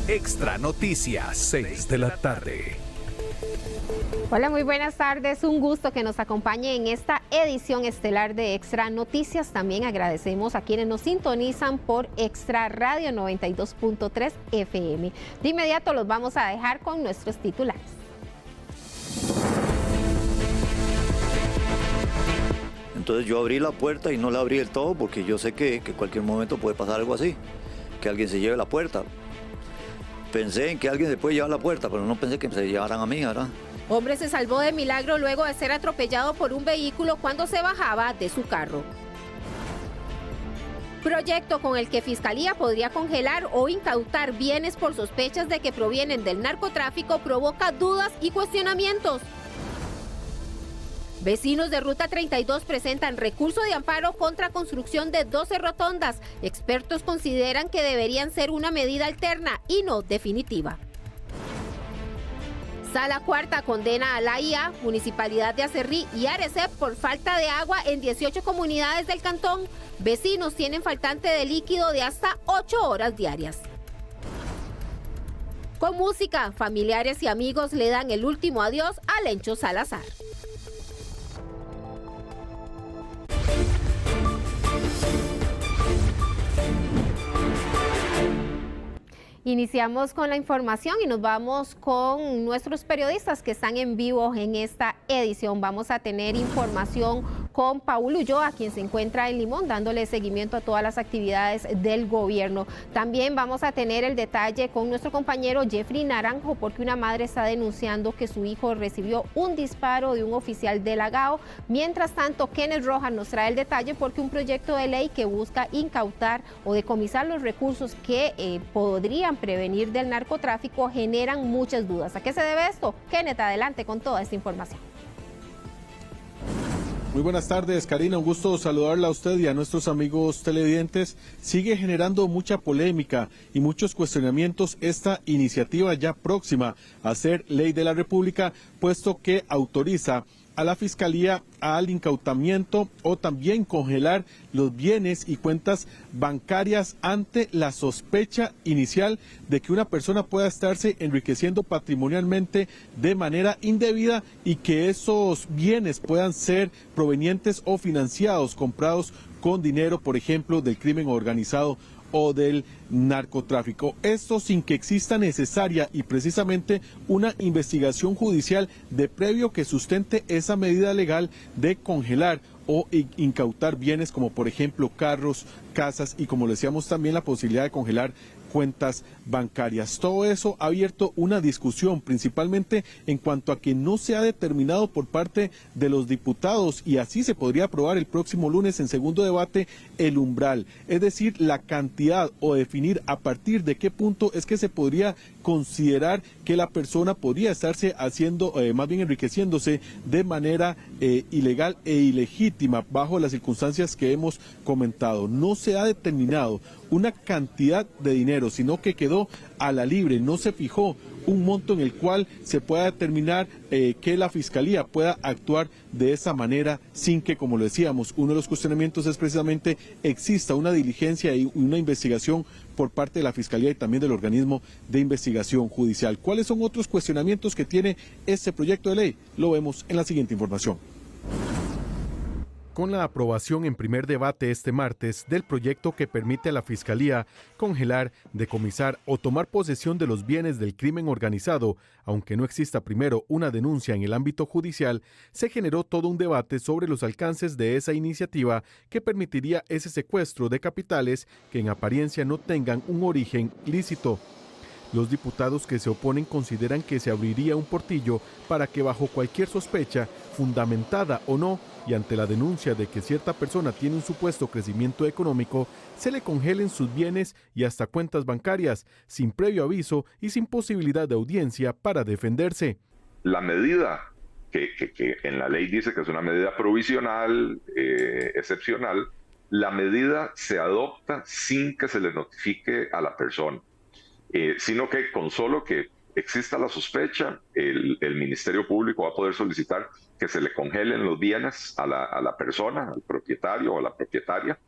Extra Noticias, 6 de la tarde. Hola, muy buenas tardes. Un gusto que nos acompañe en esta edición estelar de Extra Noticias. También agradecemos a quienes nos sintonizan por Extra Radio 92.3 FM. De inmediato los vamos a dejar con nuestros titulares. Entonces yo abrí la puerta y no la abrí del todo porque yo sé que en cualquier momento puede pasar algo así, que alguien se lleve la puerta. Pensé en que alguien se puede llevar la puerta, pero no pensé que se llevaran a mí, ¿verdad? Hombre se salvó de milagro luego de ser atropellado por un vehículo cuando se bajaba de su carro. Proyecto con el que Fiscalía podría congelar o incautar bienes por sospechas de que provienen del narcotráfico provoca dudas y cuestionamientos. Vecinos de Ruta 32 presentan recurso de amparo contra construcción de 12 rotondas. Expertos consideran que deberían ser una medida alterna y no definitiva. Sala Cuarta condena a la IA, Municipalidad de Acerrí y Arecep por falta de agua en 18 comunidades del cantón. Vecinos tienen faltante de líquido de hasta 8 horas diarias. Con música, familiares y amigos le dan el último adiós a Lencho Salazar. Iniciamos con la información y nos vamos con nuestros periodistas que están en vivo en esta edición. Vamos a tener información con Paul Ulloa, quien se encuentra en Limón, dándole seguimiento a todas las actividades del gobierno. También vamos a tener el detalle con nuestro compañero Jeffrey Naranjo, porque una madre está denunciando que su hijo recibió un disparo de un oficial de la GAO. Mientras tanto, Kenneth Rojas nos trae el detalle porque un proyecto de ley que busca incautar o decomisar los recursos que podrían prevenir del narcotráfico generan muchas dudas. ¿A qué se debe esto? Kenneth, adelante con toda esta información. Muy buenas tardes, Karina, un gusto saludarla a usted y a nuestros amigos televidentes. Sigue generando mucha polémica y muchos cuestionamientos esta iniciativa ya próxima a ser ley de la República, puesto que autoriza a la Fiscalía al incautamiento o también congelar los bienes y cuentas bancarias ante la sospecha inicial de que una persona pueda estarse enriqueciendo patrimonialmente de manera indebida y que esos bienes puedan ser provenientes o financiados, comprados con dinero, por ejemplo, del crimen organizado o del narcotráfico. Esto sin que exista necesaria y precisamente una investigación judicial de previo que sustente esa medida legal de congelar o incautar bienes como por ejemplo carros, casas y como le decíamos también la posibilidad de congelar cuentas bancarias. Todo eso ha abierto una discusión principalmente en cuanto a que no se ha determinado por parte de los diputados y así se podría aprobar el próximo lunes en segundo debate el umbral, es decir, la cantidad o definir a partir de qué punto es que se podría considerar que la persona podría estarse haciendo, más bien enriqueciéndose de manera ilegal e ilegítima bajo las circunstancias que hemos comentado. No se ha determinado una cantidad de dinero, sino que quedó a la libre, no se fijó un monto en el cual se pueda determinar que la Fiscalía pueda actuar de esa manera sin que, como lo decíamos, uno de los cuestionamientos es precisamente exista una diligencia y una investigación por parte de la Fiscalía y también del organismo de investigación judicial. ¿Cuáles son otros cuestionamientos que tiene este proyecto de ley? Lo vemos en la siguiente información. Con la aprobación en primer debate este martes del proyecto que permite a la Fiscalía congelar, decomisar o tomar posesión de los bienes del crimen organizado, aunque no exista primero una denuncia en el ámbito judicial, se generó todo un debate sobre los alcances de esa iniciativa que permitiría ese secuestro de capitales que en apariencia no tengan un origen lícito. Los diputados que se oponen consideran que se abriría un portillo para que bajo cualquier sospecha, fundamentada o no, y ante la denuncia de que cierta persona tiene un supuesto crecimiento económico, se le congelen sus bienes y hasta cuentas bancarias, sin previo aviso y sin posibilidad de audiencia para defenderse. La medida que en la ley dice que es una medida provisional, excepcional, la medida se adopta sin que se le notifique a la persona, sino que con solo que exista la sospecha, el Ministerio Público va a poder solicitar que se le congelen los bienes a la persona, al propietario o a la propietaria.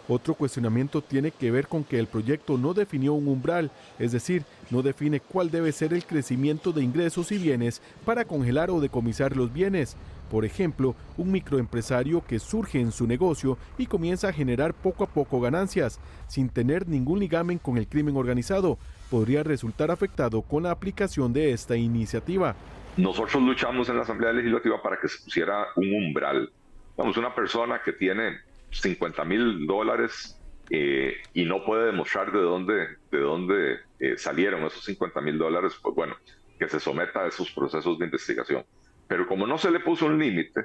Otro cuestionamiento tiene que ver con que el proyecto no definió un umbral, es decir, no define cuál debe ser el crecimiento de ingresos y bienes para congelar o decomisar los bienes. Por ejemplo, un microempresario que surge en su negocio y comienza a generar poco a poco ganancias, sin tener ningún ligamen con el crimen organizado, podría resultar afectado con la aplicación de esta iniciativa. Nosotros luchamos en la Asamblea Legislativa para que se pusiera un umbral. Vamos, una persona que tiene $50,000 y no puede demostrar de dónde salieron esos $50,000, pues bueno, que se someta a esos procesos de investigación. Pero como no se le puso un límite,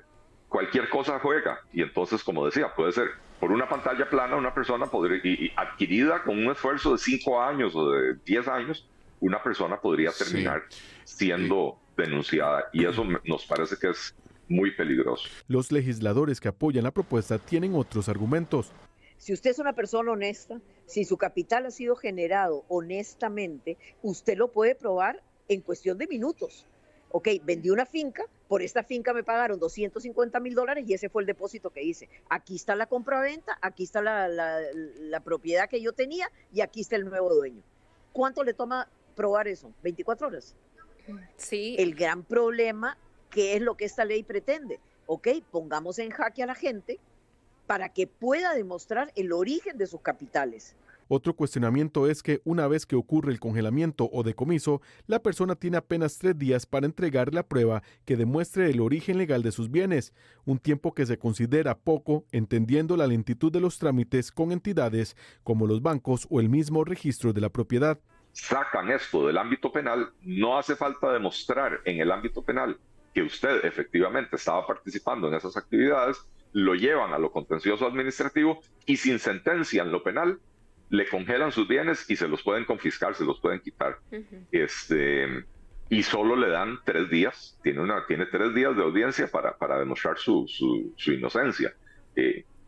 cualquier cosa juega. Y entonces, como decía, puede ser por una pantalla plana, una persona podría, y adquirida con un esfuerzo de 5 años o de 10 años, una persona podría terminar siendo denunciada. Y eso nos parece que es muy peligroso. Los legisladores que apoyan la propuesta tienen otros argumentos. Si usted es una persona honesta, si su capital ha sido generado honestamente, usted lo puede probar en cuestión de minutos. Ok, vendí una finca, por esta finca me pagaron $250,000 y ese fue el depósito que hice. Aquí está la compraventa, aquí está la propiedad que yo tenía y aquí está el nuevo dueño. ¿Cuánto le toma probar eso? ¿24 horas? Sí. El gran problema, ¿qué es lo que esta ley pretende? Ok, pongamos en jaque a la gente para que pueda demostrar el origen de sus capitales. Otro cuestionamiento es que una vez que ocurre el congelamiento o decomiso, la persona tiene apenas 3 días para entregar la prueba que demuestre el origen legal de sus bienes, un tiempo que se considera poco, entendiendo la lentitud de los trámites con entidades como los bancos o el mismo registro de la propiedad. Sacan esto del ámbito penal, no hace falta demostrar en el ámbito penal que usted efectivamente estaba participando en esas actividades, lo llevan a lo contencioso administrativo y sin sentencia en lo penal, le congelan sus bienes y se los pueden confiscar, se los pueden quitar. Y solo le dan 3 días, tiene 3 días de audiencia para demostrar su inocencia.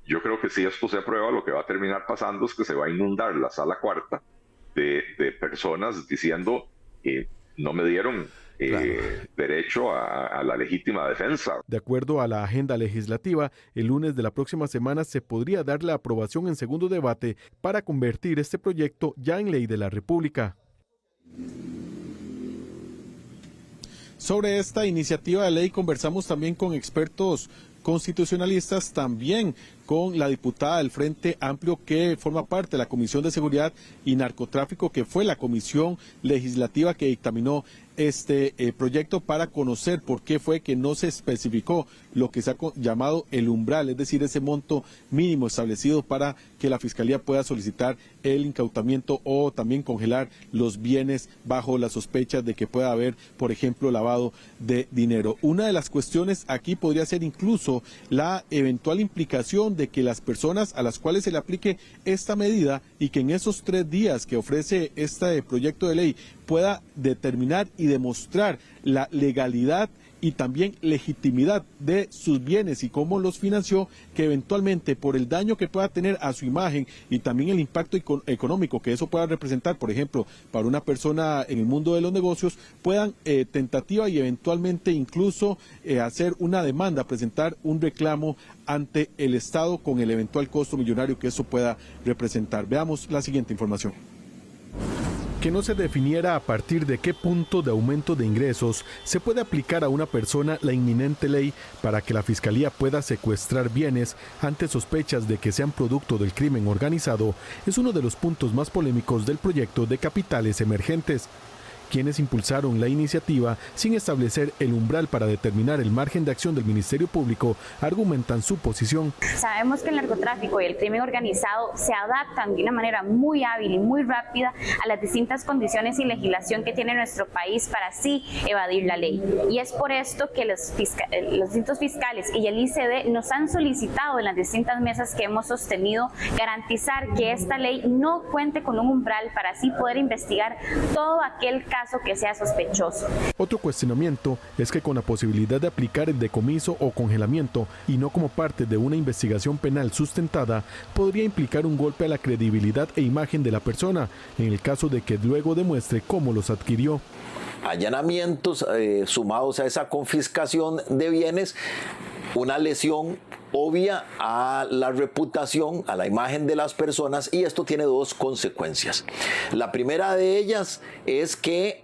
Yo creo que si esto se aprueba, lo que va a terminar pasando es que se va a inundar la sala cuarta de personas diciendo no me dieron derecho a la legítima defensa. De acuerdo a la agenda legislativa, el lunes de la próxima semana se podría dar la aprobación en segundo debate para convertir este proyecto ya en ley de la República. Sobre esta iniciativa de ley conversamos también con expertos constitucionalistas, también con la diputada del Frente Amplio que forma parte de la Comisión de Seguridad y Narcotráfico, que fue la comisión legislativa que dictaminó este proyecto, para conocer por qué fue que no se especificó lo que se ha llamado el umbral, es decir, ese monto mínimo establecido para que la Fiscalía pueda solicitar el incautamiento o también congelar los bienes bajo la sospecha de que pueda haber, por ejemplo, lavado de dinero. Una de las cuestiones aquí podría ser incluso la eventual implicación de que las personas a las cuales se le aplique esta medida y que en esos 3 días que ofrece este proyecto de ley pueda determinar y demostrar la legalidad y también legitimidad de sus bienes y cómo los financió, que eventualmente por el daño que pueda tener a su imagen y también el impacto económico que eso pueda representar, por ejemplo, para una persona en el mundo de los negocios, puedan tentativa y eventualmente incluso hacer una demanda, presentar un reclamo ante el Estado con el eventual costo millonario que eso pueda representar. Veamos la siguiente información. Que no se definiera a partir de qué punto de aumento de ingresos se puede aplicar a una persona la inminente ley para que la Fiscalía pueda secuestrar bienes ante sospechas de que sean producto del crimen organizado es uno de los puntos más polémicos del proyecto de capitales emergentes. Quienes impulsaron la iniciativa sin establecer el umbral para determinar el margen de acción del Ministerio Público argumentan su posición. Sabemos que el narcotráfico y el crimen organizado se adaptan de una manera muy hábil y muy rápida a las distintas condiciones y legislación que tiene nuestro país para así evadir la ley. Y es por esto que los distintos fiscales y el ICD nos han solicitado en las distintas mesas que hemos sostenido garantizar que esta ley no cuente con un umbral para así poder investigar todo aquel caso que sea sospechoso. Otro cuestionamiento es que con la posibilidad de aplicar el decomiso o congelamiento y no como parte de una investigación penal sustentada, podría implicar un golpe a la credibilidad e imagen de la persona, en el caso de que luego demuestre cómo los adquirió. Allanamientos sumados a esa confiscación de bienes, una lesión obvia a la reputación, a la imagen de las personas, y esto tiene dos consecuencias. La primera de ellas es que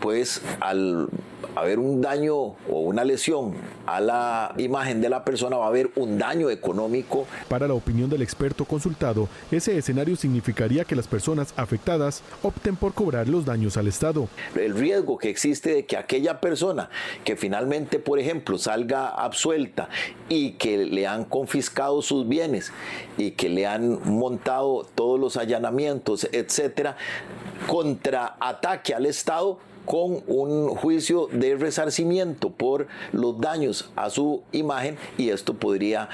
pues al haber un daño o una lesión a la imagen de la persona, va a haber un daño económico. Para la opinión del experto consultado, ese escenario significaría que las personas afectadas opten por cobrar los daños al Estado. El riesgo que existe de que aquella persona que finalmente, por ejemplo, salga absuelta y que le han confiscado sus bienes y que le han montado todos los allanamientos, etcétera, contraataque al Estado con un juicio de resarcimiento por los daños a su imagen, y esto podría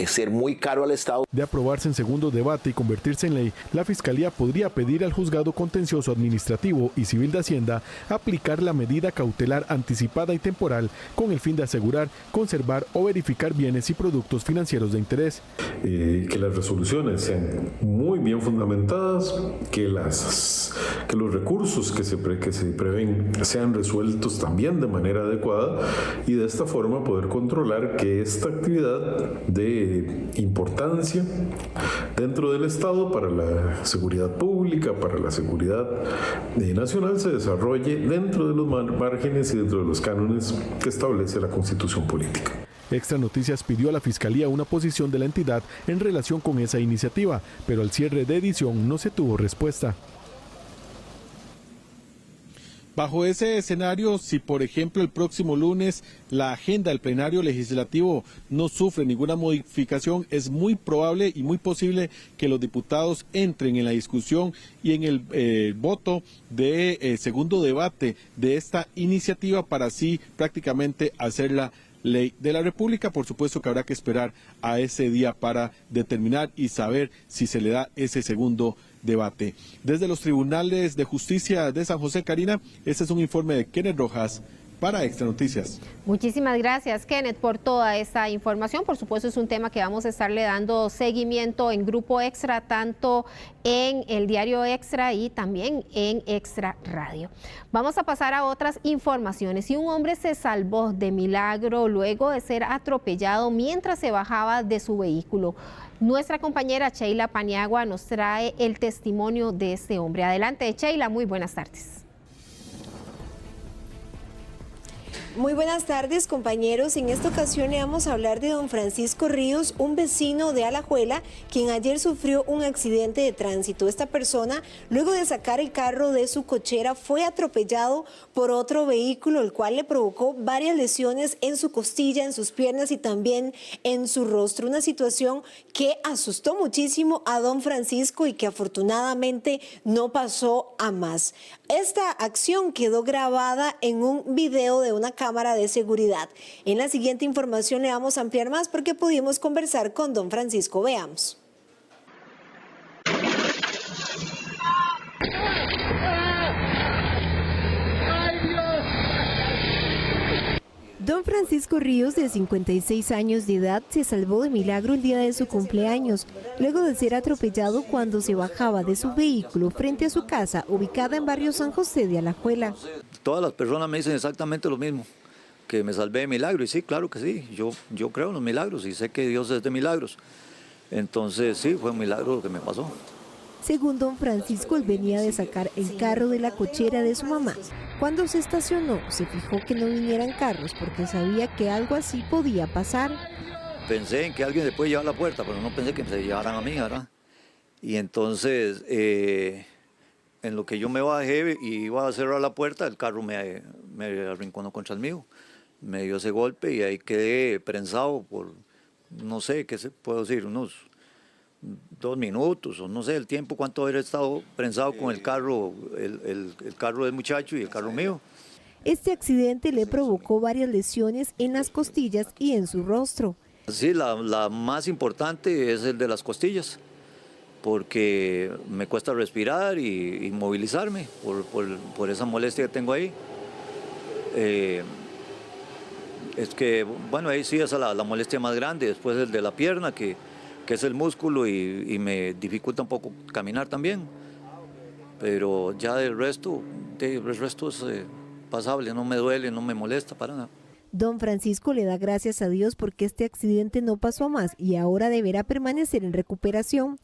ser muy caro al Estado. De aprobarse en segundo debate y convertirse en ley, la Fiscalía podría pedir al Juzgado Contencioso Administrativo y Civil de Hacienda aplicar la medida cautelar anticipada y temporal con el fin de asegurar, conservar o verificar bienes y productos financieros de interés. Que las resoluciones sean muy bien fundamentadas, que los recursos que se prevén sean resueltos también de manera adecuada, y de esta forma poder controlar que esta actividad de importancia dentro del Estado para la seguridad pública, para la seguridad nacional, se desarrolle dentro de los márgenes y dentro de los cánones que establece la Constitución política. Extra Noticias pidió a la Fiscalía una posición de la entidad en relación con esa iniciativa, pero al cierre de edición no se tuvo respuesta. Bajo ese escenario, si por ejemplo el próximo lunes la agenda del plenario legislativo no sufre ninguna modificación, es muy probable y muy posible que los diputados entren en la discusión y en el voto de segundo debate de esta iniciativa para así prácticamente hacerla ley de la República. Por supuesto que habrá que esperar a ese día para determinar y saber si se le da ese segundo debate. Desde los tribunales de justicia de San José, Karina, este es un informe de Kenneth Rojas para Extra Noticias. Muchísimas gracias, Kenneth, por toda esta información. Por supuesto, es un tema que vamos a estarle dando seguimiento en Grupo Extra, tanto en el Diario Extra y también en Extra Radio. Vamos a pasar a otras informaciones. Y un hombre se salvó de milagro luego de ser atropellado mientras se bajaba de su vehículo. Nuestra compañera Sheila Paniagua nos trae el testimonio de este hombre. Adelante, Sheila, muy buenas tardes. Muy buenas tardes, compañeros. En esta ocasión le vamos a hablar de don Francisco Ríos, un vecino de Alajuela, quien ayer sufrió un accidente de tránsito. Esta persona, luego de sacar el carro de su cochera, fue atropellado por otro vehículo, el cual le provocó varias lesiones en su costilla, en sus piernas y también en su rostro. Una situación que asustó muchísimo a don Francisco y que afortunadamente no pasó a más. Esta acción quedó grabada en un video de una cámara de seguridad. En la siguiente información le vamos a ampliar más porque pudimos conversar con don Francisco. Veamos. Don Francisco Ríos, de 56 años de edad, se salvó de milagro el día de su cumpleaños, luego de ser atropellado cuando se bajaba de su vehículo frente a su casa, ubicada en barrio San José de Alajuela. Todas las personas me dicen exactamente lo mismo, que me salvé de milagro, y sí, claro que sí, yo creo en los milagros y sé que Dios es de milagros. Entonces sí, fue un milagro lo que me pasó. Según don Francisco, él venía de sacar el carro de la cochera de su mamá. Cuando se estacionó, se fijó que no vinieran carros porque sabía que algo así podía pasar. Pensé en que alguien se puede llevar la puerta, pero no pensé que se llevaran a mí, ¿verdad? Y entonces, en lo que yo me bajé y iba a cerrar la puerta, el carro me arrinconó contra el mío. Me dio ese golpe y ahí quedé prensado por, no sé, ¿qué se puedo decir? Unos 2 minutos, o no sé el tiempo, cuánto haber estado prensado con el carro, el carro del muchacho y el carro mío. Este accidente le provocó varias lesiones en las costillas y en su rostro. Sí, la más importante es el de las costillas, porque me cuesta respirar y movilizarme por esa molestia que tengo ahí. Es que, bueno, ahí sí es la molestia más grande, después el de la pierna, que es el músculo y me dificulta un poco caminar también. Pero ya el resto es pasable, no me duele, no me molesta para nada. Don Francisco le da gracias a Dios porque este accidente no pasó a más y ahora deberá permanecer en recuperación.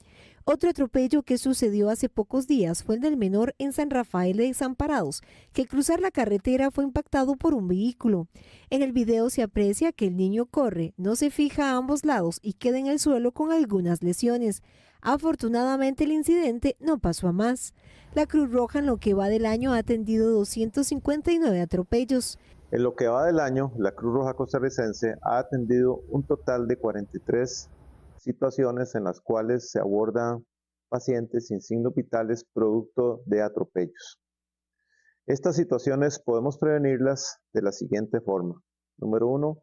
Otro atropello que sucedió hace pocos días fue el del menor en San Rafael de Desamparados, que al cruzar la carretera fue impactado por un vehículo. En el video se aprecia que el niño corre, no se fija a ambos lados y queda en el suelo con algunas lesiones. Afortunadamente el incidente no pasó a más. La Cruz Roja en lo que va del año ha atendido 259 atropellos. En lo que va del año, la Cruz Roja costarricense ha atendido un total de 43 situaciones en las cuales se abordan pacientes sin signos vitales producto de atropellos. Estas situaciones podemos prevenirlas de la siguiente forma. Número 1,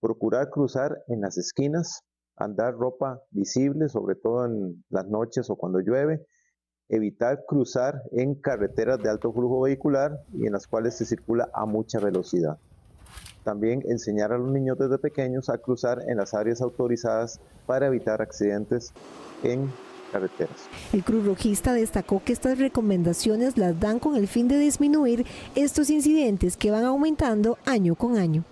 procurar cruzar en las esquinas, andar ropa visible, sobre todo en las noches o cuando llueve, evitar cruzar en carreteras de alto flujo vehicular y en las cuales se circula a mucha velocidad. También enseñar a los niños desde pequeños a cruzar en las áreas autorizadas para evitar accidentes en carreteras. El cruzrojista destacó que estas recomendaciones las dan con el fin de disminuir estos incidentes que van aumentando año con año.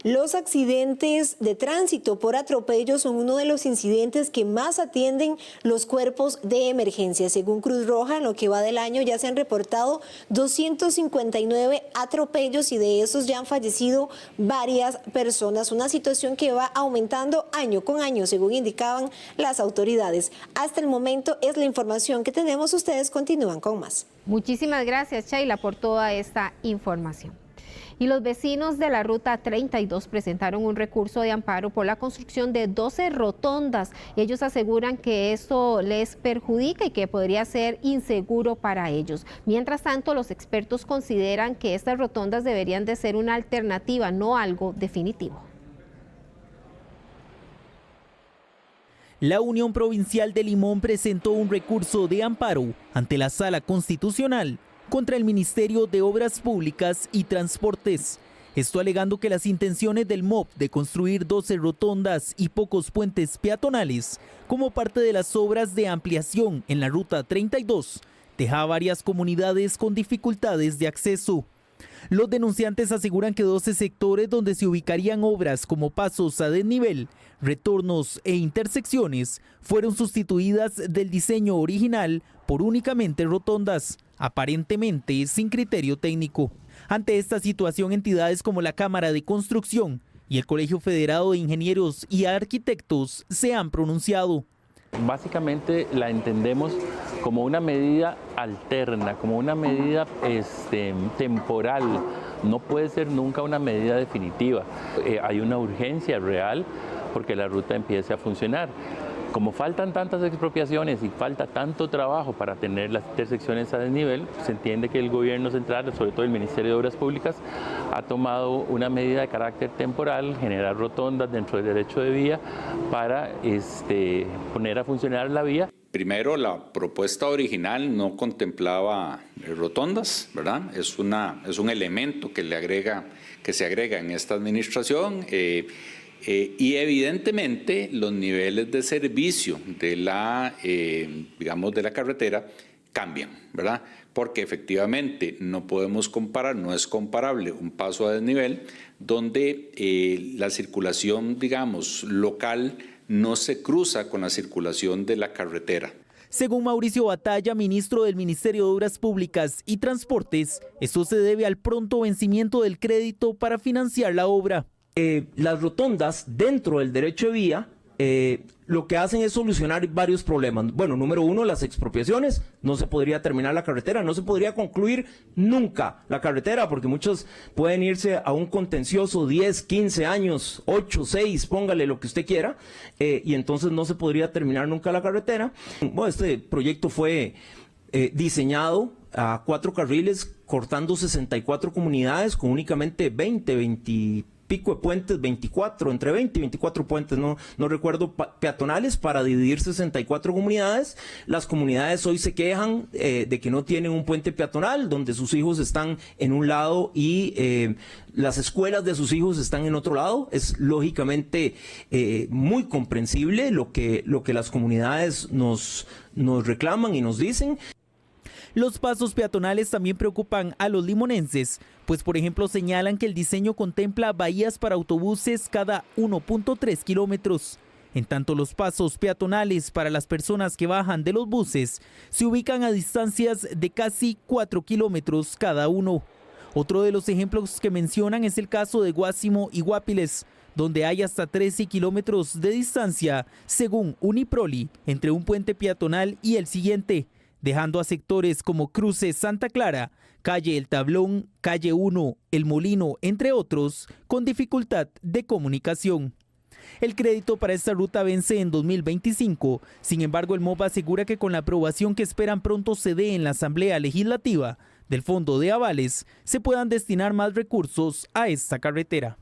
Los accidentes de tránsito por atropello son uno de los incidentes que más atienden los cuerpos de emergencia. Según Cruz Roja, en lo que va del año ya se han reportado 259 atropellos y de esos ya han fallecido varias personas. Una situación que va aumentando año con año, según indicaban las autoridades. Hasta el momento es la información que tenemos. Ustedes continúan con más. Muchísimas gracias, Sheila, por toda esta información. Y los vecinos de la Ruta 32 presentaron un recurso de amparo por la construcción de 12 rotondas. Ellos aseguran que esto les perjudica y que podría ser inseguro para ellos. Mientras tanto, los expertos consideran que estas rotondas deberían de ser una alternativa, no algo definitivo. La Unión Provincial de Limón presentó un recurso de amparo ante la Sala Constitucional contra el Ministerio de Obras Públicas y Transportes. Esto alegando que las intenciones del MOP de construir 12 rotondas y pocos puentes peatonales como parte de las obras de ampliación en la Ruta 32 deja a varias comunidades con dificultades de acceso. Los denunciantes aseguran que 12 sectores donde se ubicarían obras como pasos a desnivel, retornos e intersecciones fueron sustituidas del diseño original por únicamente rotondas, aparentemente sin criterio técnico. Ante esta situación, entidades como la Cámara de Construcción y el Colegio Federado de Ingenieros y Arquitectos se han pronunciado. Básicamente la entendemos como una medida alterna, como una medida temporal. No puede ser nunca una medida definitiva. Hay una urgencia real porque la ruta empiece a funcionar. Como faltan tantas expropiaciones y falta tanto trabajo para tener las intersecciones a desnivel, se entiende que el gobierno central, sobre todo el Ministerio de Obras Públicas, ha tomado una medida de carácter temporal, generar rotondas dentro del derecho de vía para poner a funcionar la vía. Primero, la propuesta original no contemplaba rotondas, ¿verdad? Es un elemento que se agrega en esta administración. Y evidentemente los niveles de servicio de la carretera cambian, ¿verdad? Porque efectivamente no podemos comparar, no es comparable un paso a desnivel donde la circulación, local no se cruza con la circulación de la carretera. Según Mauricio Batalla, ministro del Ministerio de Obras Públicas y Transportes, esto se debe al pronto vencimiento del crédito para financiar la obra. Las rotondas dentro del derecho de vía lo que hacen es solucionar varios problemas. Bueno, número uno, las expropiaciones. No se podría terminar la carretera, no se podría concluir nunca la carretera porque muchos pueden irse a un contencioso 10, 15 años, 8, 6, póngale lo que usted quiera, y entonces no se podría terminar nunca la carretera. Bueno, este proyecto fue diseñado a 4 carriles, cortando 64 comunidades con únicamente 20 pico de puentes, 24, entre 20 y 24 puentes, no recuerdo, peatonales para dividir 64 comunidades. Las comunidades hoy se quejan de que no tienen un puente peatonal, donde sus hijos están en un lado y las escuelas de sus hijos están en otro lado. Es lógicamente muy comprensible lo que las comunidades nos reclaman y nos dicen. Los pasos peatonales también preocupan a los limonenses, pues por ejemplo señalan que el diseño contempla bahías para autobuses cada 1.3 kilómetros. En tanto, los pasos peatonales para las personas que bajan de los buses se ubican a distancias de casi 4 kilómetros cada uno. Otro de los ejemplos que mencionan es el caso de Guásimo y Guapiles, donde hay hasta 13 kilómetros de distancia, según Uniproli, entre un puente peatonal y el siguiente, dejando a sectores como Cruces Santa Clara, Calle El Tablón, Calle 1, El Molino, entre otros, con dificultad de comunicación. El crédito para esta ruta vence en 2025, sin embargo el MOB asegura que con la aprobación que esperan pronto se dé en la Asamblea Legislativa del Fondo de Avales, se puedan destinar más recursos a esta carretera.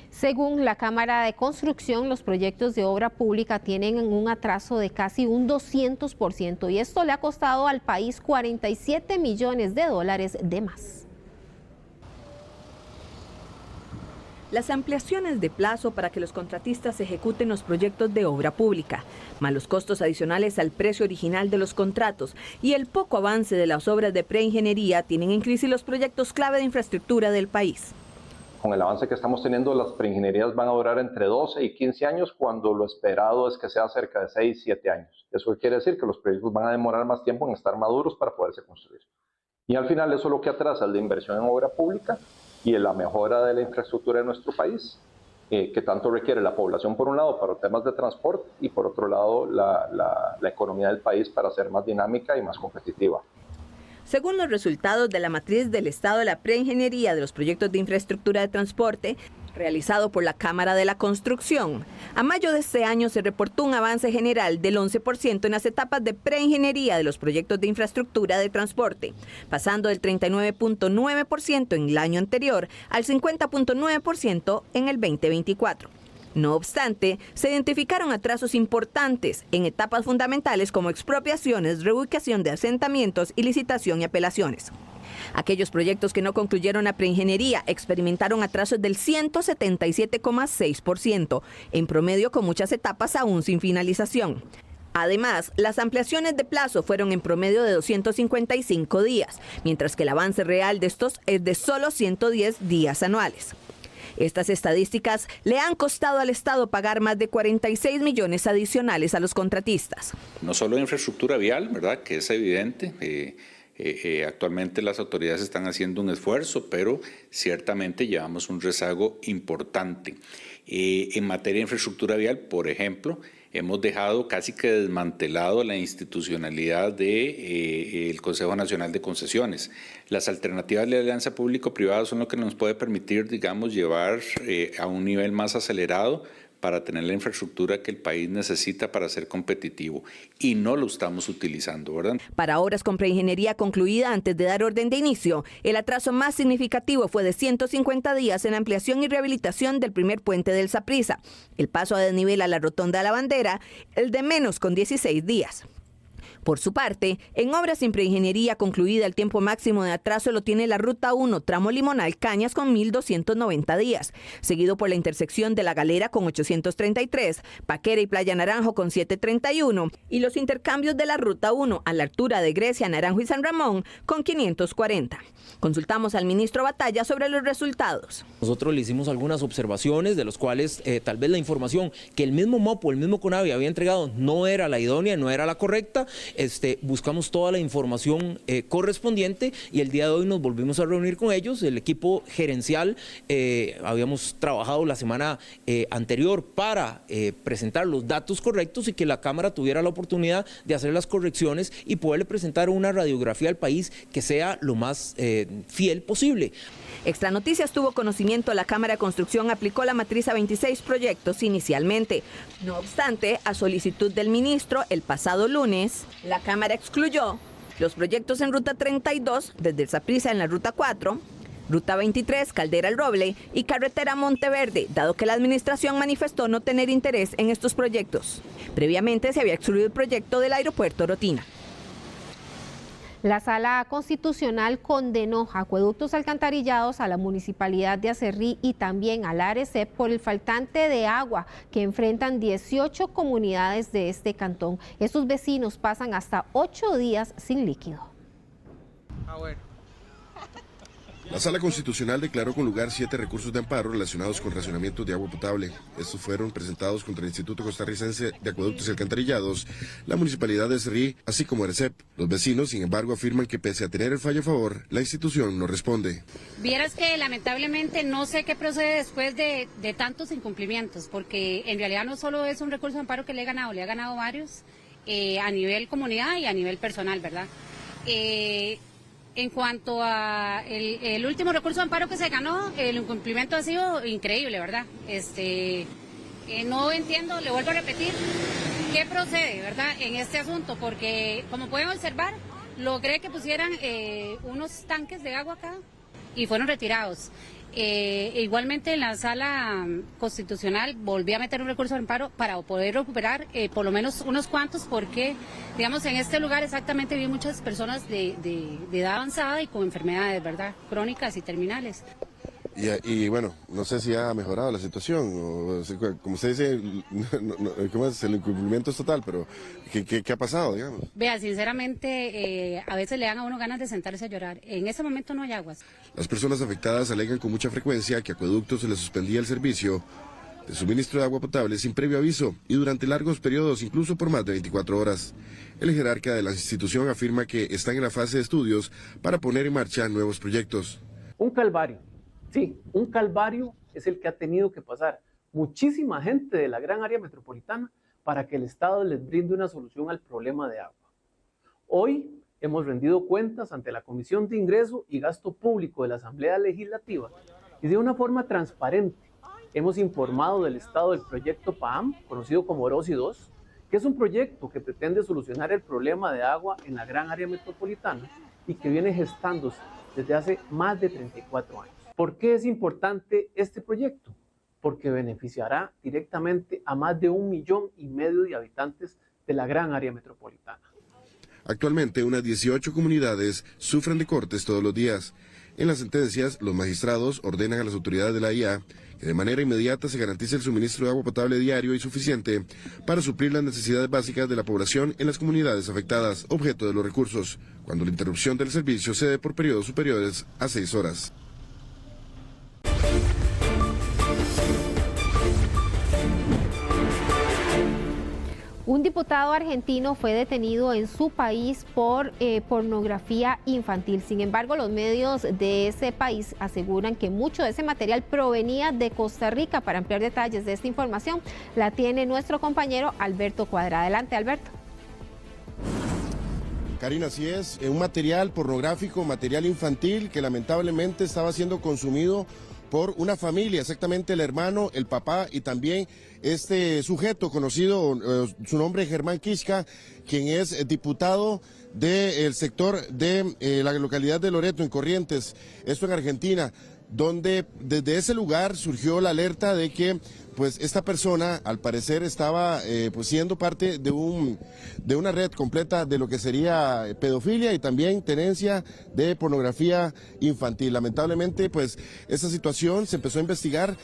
Según la Cámara de Construcción, los proyectos de obra pública tienen un atraso de casi un 200% y esto le ha costado al país 47 millones de dólares de más. Las ampliaciones de plazo para que los contratistas ejecuten los proyectos de obra pública, más los costos adicionales al precio original de los contratos y el poco avance de las obras de preingeniería tienen en crisis los proyectos clave de infraestructura del país. Con el avance que estamos teniendo, las preingenierías van a durar entre 12 y 15 años, cuando lo esperado es que sea cerca de 6, 7 años. Eso quiere decir que los proyectos van a demorar más tiempo en estar maduros para poderse construir. Y al final eso es lo que atrasa la inversión en obra pública y en la mejora de la infraestructura de nuestro país, que tanto requiere la población por un lado para temas de transporte y por otro lado la economía del país para ser más dinámica y más competitiva. Según los resultados de la matriz del estado de la preingeniería de los proyectos de infraestructura de transporte, realizado por la Cámara de la Construcción, a mayo de este año se reportó un avance general del 11% en las etapas de preingeniería de los proyectos de infraestructura de transporte, pasando del 39.9% en el año anterior al 50.9% en el 2024. No obstante, se identificaron atrasos importantes en etapas fundamentales como expropiaciones, reubicación de asentamientos y licitación y apelaciones. Aquellos proyectos que no concluyeron la preingeniería experimentaron atrasos del 177,6%, en promedio con muchas etapas aún sin finalización. Además, las ampliaciones de plazo fueron en promedio de 255 días, mientras que el avance real de estos es de solo 110 días anuales. Estas estadísticas le han costado al Estado pagar más de 46 millones adicionales a los contratistas. No solo en infraestructura vial, ¿verdad?, que es evidente. Actualmente las autoridades están haciendo un esfuerzo, pero ciertamente llevamos un rezago importante. En materia de infraestructura vial, por ejemplo, hemos dejado casi que desmantelado la institucionalidad del Consejo Nacional de Concesiones. Las alternativas de alianza público-privada son lo que nos puede permitir, digamos, llevar a un nivel más acelerado para tener la infraestructura que el país necesita para ser competitivo, y no lo estamos utilizando, ¿verdad? Para obras con preingeniería concluida antes de dar orden de inicio, el atraso más significativo fue de 150 días en ampliación y rehabilitación del primer puente del Saprissa, el paso a desnivel a la Rotonda de la Bandera, el de menos con 16 días. Por su parte, en obras sin preingeniería concluida, el tiempo máximo de atraso lo tiene la Ruta 1, tramo Limonal Cañas, con 1.290 días, seguido por la intersección de La Galera con 833, Paquera y Playa Naranjo con 731 y los intercambios de la Ruta 1 a la altura de Grecia, Naranjo y San Ramón con 540. Consultamos al ministro Batalla sobre los resultados. Nosotros le hicimos algunas observaciones de los cuales tal vez la información que el mismo MOPO, el mismo CONAVI había entregado no era la idónea, no era la correcta. Buscamos toda la información correspondiente y el día de hoy nos volvimos a reunir con ellos, el equipo gerencial. Habíamos trabajado la semana anterior para presentar los datos correctos y que la Cámara tuviera la oportunidad de hacer las correcciones y poderle presentar una radiografía al país que sea lo más fiel posible. Extra Noticias tuvo conocimiento, la Cámara de Construcción aplicó la matriz a 26 proyectos inicialmente. No obstante, a solicitud del ministro, el pasado lunes, la Cámara excluyó los proyectos en Ruta 32, desde el Saprissa en la Ruta 4, Ruta 23, Caldera El Roble y Carretera Monteverde, dado que la administración manifestó no tener interés en estos proyectos. Previamente se había excluido el proyecto del aeropuerto Orotina. La Sala Constitucional condenó acueductos alcantarillados a la Municipalidad de Acerrí y también al ARECEP por el faltante de agua que enfrentan 18 comunidades de este cantón. Estos vecinos pasan hasta 8 días sin líquido. La Sala Constitucional declaró con lugar 7 recursos de amparo relacionados con racionamientos de agua potable. Estos fueron presentados contra el Instituto Costarricense de Acueductos y Alcantarillados, la Municipalidad de Acerrí, así como ARECEP. Los vecinos, sin embargo, afirman que pese a tener el fallo a favor, la institución no responde. Vieras que lamentablemente no sé qué procede después de tantos incumplimientos, porque en realidad no solo es un recurso de amparo que le ha ganado varios a nivel comunidad y a nivel personal, ¿verdad? En cuanto a el último recurso de amparo que se ganó, el incumplimiento ha sido increíble, ¿verdad? No entiendo, le vuelvo a repetir, qué procede, ¿verdad? En este asunto, porque como pueden observar, logré que pusieran unos tanques de agua acá y fueron retirados. Igualmente en la Sala Constitucional volví a meter un recurso de amparo para poder recuperar por lo menos unos cuantos, porque digamos en este lugar exactamente viven muchas personas de edad avanzada y con enfermedades, ¿verdad?, crónicas y terminales. Y bueno, no sé si ha mejorado la situación, o, como usted dice, ¿cómo es? El incumplimiento es total, pero ¿qué ha pasado, digamos? Vea, sinceramente, a veces le dan a uno ganas de sentarse a llorar. En ese momento no hay aguas. Las personas afectadas alegan con mucha frecuencia que Acueductos se les suspendía el servicio de suministro de agua potable sin previo aviso y durante largos periodos, incluso por más de 24 horas. El jerarca de la institución afirma que están en la fase de estudios para poner en marcha nuevos proyectos. Un calvario. Sí, un calvario es el que ha tenido que pasar muchísima gente de la gran área metropolitana para que el Estado les brinde una solución al problema de agua. Hoy hemos rendido cuentas ante la Comisión de Ingreso y Gasto Público de la Asamblea Legislativa y de una forma transparente hemos informado del estado del proyecto PAM, conocido como Orosi 2, que es un proyecto que pretende solucionar el problema de agua en la gran área metropolitana y que viene gestándose desde hace más de 34 años. ¿Por qué es importante este proyecto? Porque beneficiará directamente a más de 1,5 millones de habitantes de la gran área metropolitana. Actualmente, unas 18 comunidades sufren de cortes todos los días. En las sentencias, los magistrados ordenan a las autoridades de la IA que de manera inmediata se garantice el suministro de agua potable diario y suficiente para suplir las necesidades básicas de la población en las comunidades afectadas, objeto de los recursos, cuando la interrupción del servicio se dé por periodos superiores a 6 horas. Un diputado argentino fue detenido en su país por pornografía infantil. Sin embargo, los medios de ese país aseguran que mucho de ese material provenía de Costa Rica. Para ampliar detalles de esta información, la tiene nuestro compañero Alberto Cuadra. Adelante, Alberto. Karina, así es, un material pornográfico, material infantil que lamentablemente estaba siendo consumido por una familia, exactamente el hermano, el papá y también este sujeto conocido, su nombre es Germán Quisca, quien es diputado del sector de la localidad de Loreto, en Corrientes, esto en Argentina, donde desde ese lugar surgió la alerta de que pues esta persona al parecer estaba pues siendo parte de una red completa de lo que sería pedofilia y también tenencia de pornografía infantil. Lamentablemente pues esta situación se empezó a investigar,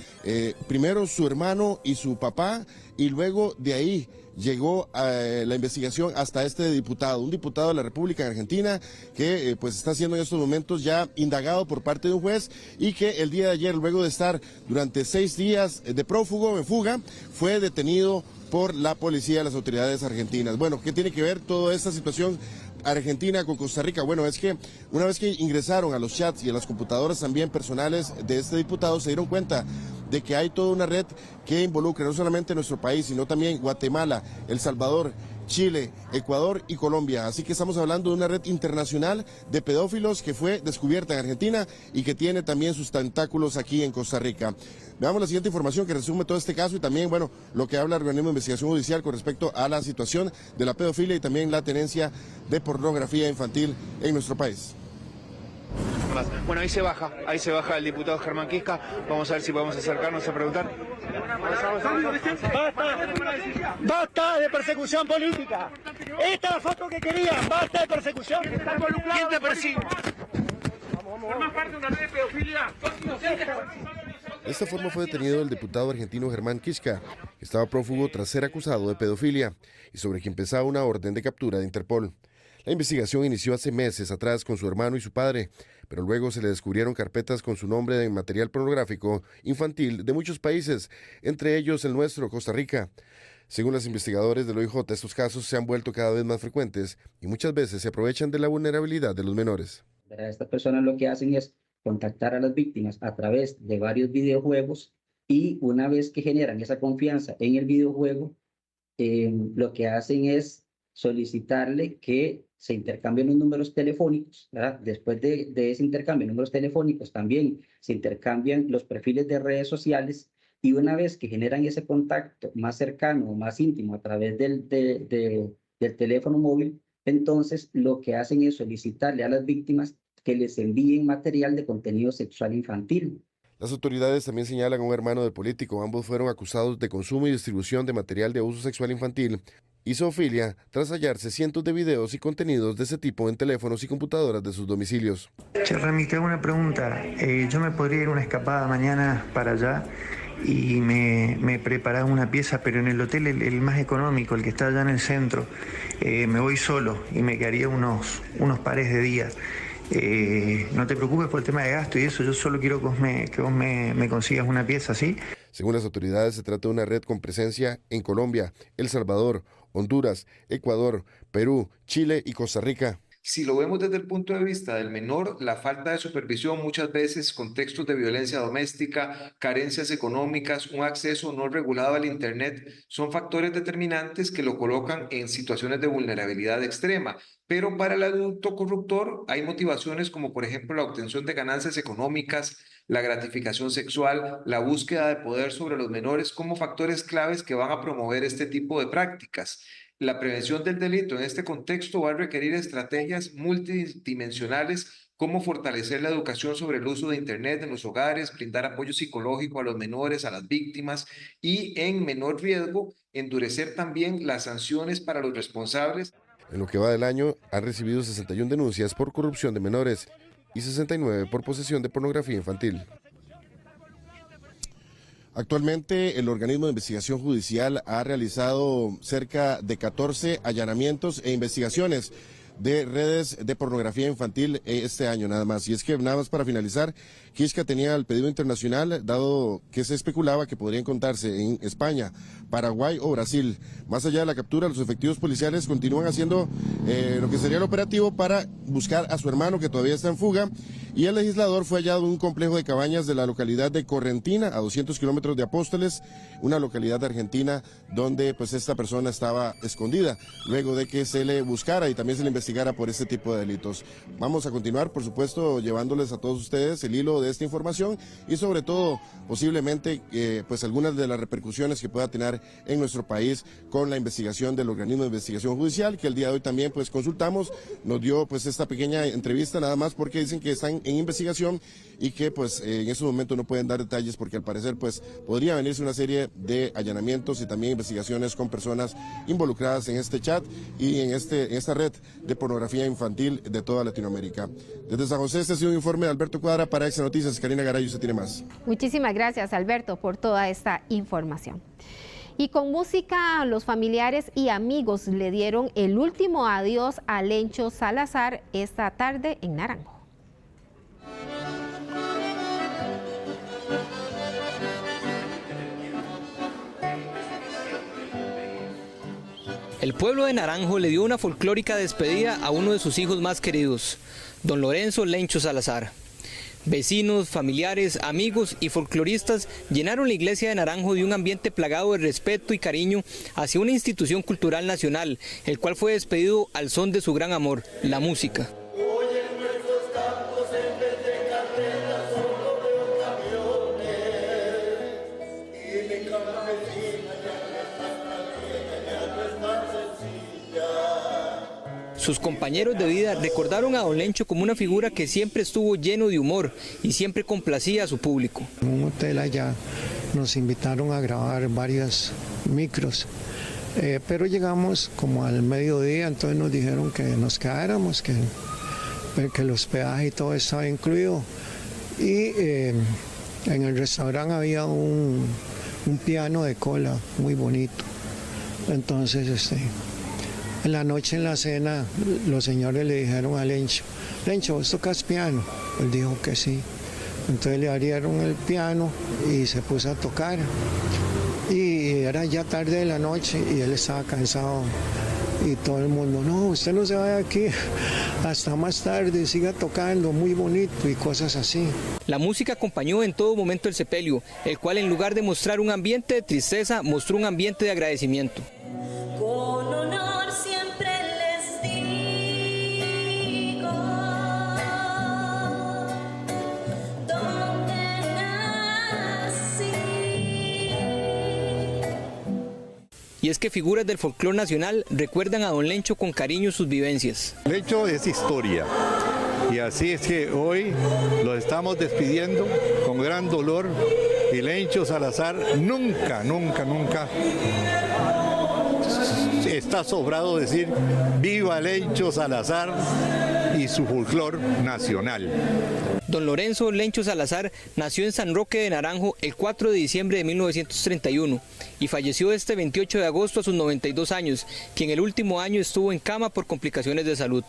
primero su hermano y su papá, y luego de ahí llegó la investigación hasta este diputado, un diputado de la República Argentina que pues está siendo en estos momentos ya indagado por parte de un juez y que el día de ayer, luego de estar durante 6 días de prófugo, en fuga, fue detenido por la policía de las autoridades argentinas. Bueno, ¿qué tiene que ver toda esta situación Argentina con Costa Rica? Bueno, es que una vez que ingresaron a los chats y a las computadoras también personales de este diputado, se dieron cuenta de que hay toda una red que involucra no solamente nuestro país, sino también Guatemala, El Salvador, Chile, Ecuador y Colombia. Así que estamos hablando de una red internacional de pedófilos que fue descubierta en Argentina y que tiene también sus tentáculos aquí en Costa Rica. Veamos la siguiente información que resume todo este caso y también, bueno, lo que habla el organismo de investigación judicial con respecto a la situación de la pedofilia y también la tenencia de pornografía infantil en nuestro país. más. Bueno, ahí se baja el diputado Germán Quisca. Vamos a ver si podemos acercarnos a preguntar. ¡Basta de persecución política! Esta es la foto que querían, basta de persecución. ¿Quién te persigue? ¿Formas parte de una red de pedofilia? De esta forma fue detenido el diputado argentino Germán Quisca, que estaba prófugo tras ser acusado de pedofilia y sobre quien pesaba una orden de captura de Interpol. La investigación inició hace meses atrás con su hermano y su padre, pero luego se le descubrieron carpetas con su nombre en material pornográfico infantil de muchos países, entre ellos el nuestro, Costa Rica. Según los investigadores del OIJ, estos casos se han vuelto cada vez más frecuentes y muchas veces se aprovechan de la vulnerabilidad de los menores. Estas personas lo que hacen es contactar a las víctimas a través de varios videojuegos y una vez que generan esa confianza en el videojuego, lo que hacen es solicitarle que se intercambien los números telefónicos, ¿verdad? Después de ese intercambio de números telefónicos también se intercambian los perfiles de redes sociales y una vez que generan ese contacto más cercano o más íntimo a través del teléfono móvil, entonces lo que hacen es solicitarle a las víctimas que les envíen material de contenido sexual infantil. Las autoridades también señalan a un hermano del político. Ambos fueron acusados de consumo y distribución de material de abuso sexual infantil y zoofilia tras hallarse cientos de videos y contenidos de ese tipo en teléfonos y computadoras de sus domicilios. Che, Rami, te hago una pregunta. Yo me podría ir una escapada mañana para allá y me preparaba una pieza, pero en el hotel el más económico, el que está allá en el centro. Me voy solo y me quedaría unos pares de días. No te preocupes por el tema de gasto y eso, yo solo quiero que vos me consigas una pieza, ¿sí? Según las autoridades, se trata de una red con presencia en Colombia, El Salvador, Honduras, Ecuador, Perú, Chile y Costa Rica. Si lo vemos desde el punto de vista del menor, la falta de supervisión, muchas veces contextos de violencia doméstica, carencias económicas, un acceso no regulado al Internet, son factores determinantes que lo colocan en situaciones de vulnerabilidad extrema. Pero para el adulto corruptor hay motivaciones como por ejemplo la obtención de ganancias económicas, la gratificación sexual, la búsqueda de poder sobre los menores como factores claves que van a promover este tipo de prácticas. La prevención del delito en este contexto va a requerir estrategias multidimensionales como fortalecer la educación sobre el uso de Internet en los hogares, brindar apoyo psicológico a los menores, a las víctimas y en menor riesgo, endurecer también las sanciones para los responsables. En lo que va del año, han recibido 61 denuncias por corrupción de menores y 69 por posesión de pornografía infantil. Actualmente, el organismo de investigación judicial ha realizado cerca de 14 allanamientos e investigaciones de redes de pornografía infantil este año nada más. Y es que nada más para finalizar, Quisca tenía el pedido internacional, dado que se especulaba que podría encontrarse en España, Paraguay o Brasil. Más allá de la captura, los efectivos policiales continúan haciendo lo que sería el operativo para buscar a su hermano, que todavía está en fuga, y el legislador fue hallado en un complejo de cabañas de la localidad de Correntina, a 200 kilómetros de Apóstoles, una localidad de Argentina donde pues esta persona estaba escondida, luego de que se le buscara y también se le investigara por este tipo de delitos. Vamos a continuar, por supuesto, llevándoles a todos ustedes el hilo de esta información y sobre todo, posiblemente, pues algunas de las repercusiones que pueda tener en nuestro país con la investigación del organismo de investigación judicial, que el día de hoy también pues consultamos, nos dio pues esta pequeña entrevista nada más porque dicen que están en investigación y que pues en estos momentos no pueden dar detalles porque al parecer pues podría venirse una serie de allanamientos y también investigaciones con personas involucradas en este chat y en esta red de pornografía infantil de toda Latinoamérica. Desde San José, este ha sido un informe de Alberto Cuadra para Exa Noticias. Karina Garay, usted tiene más. Muchísimas gracias, Alberto, por toda esta información. Y con música, los familiares y amigos le dieron el último adiós a Lencho Salazar esta tarde en Naranjo. El pueblo de Naranjo le dio una folclórica despedida a uno de sus hijos más queridos, don Lorenzo Lencho Salazar. Vecinos, familiares, amigos y folcloristas llenaron la iglesia de Naranjo de un ambiente plagado de respeto y cariño hacia una institución cultural nacional, el cual fue despedido al son de su gran amor, la música. Sus compañeros de vida recordaron a don Lencho como una figura que siempre estuvo lleno de humor y siempre complacía a su público. En un hotel allá nos invitaron a grabar varios micros, pero llegamos como al mediodía, entonces nos dijeron que nos quedáramos, que el hospedaje y todo estaba incluido. Y en el restaurante había un piano de cola muy bonito. Entonces, en la noche en la cena, los señores le dijeron a Lencho, ¿vos tocas piano? Él dijo que sí. Entonces le abrieron el piano y se puso a tocar. Y era ya tarde de la noche y él estaba cansado. Y todo el mundo, no, usted no se vaya aquí hasta más tarde, siga tocando, muy bonito y cosas así. La música acompañó en todo momento el sepelio, el cual en lugar de mostrar un ambiente de tristeza, mostró un ambiente de agradecimiento. Con honor siempre les digo, donde nací. Y es que figuras del folclore nacional recuerdan a don Lencho con cariño sus vivencias. Lencho es historia y así es que hoy lo estamos despidiendo con gran dolor y Lencho Salazar nunca está sobrado decir viva Lencho Salazar y su folclore nacional. Don Lorenzo Lencho Salazar nació en San Roque de Naranjo el 4 de diciembre de 1931 y falleció este 28 de agosto a sus 92 años, quien el último año estuvo en cama por complicaciones de salud.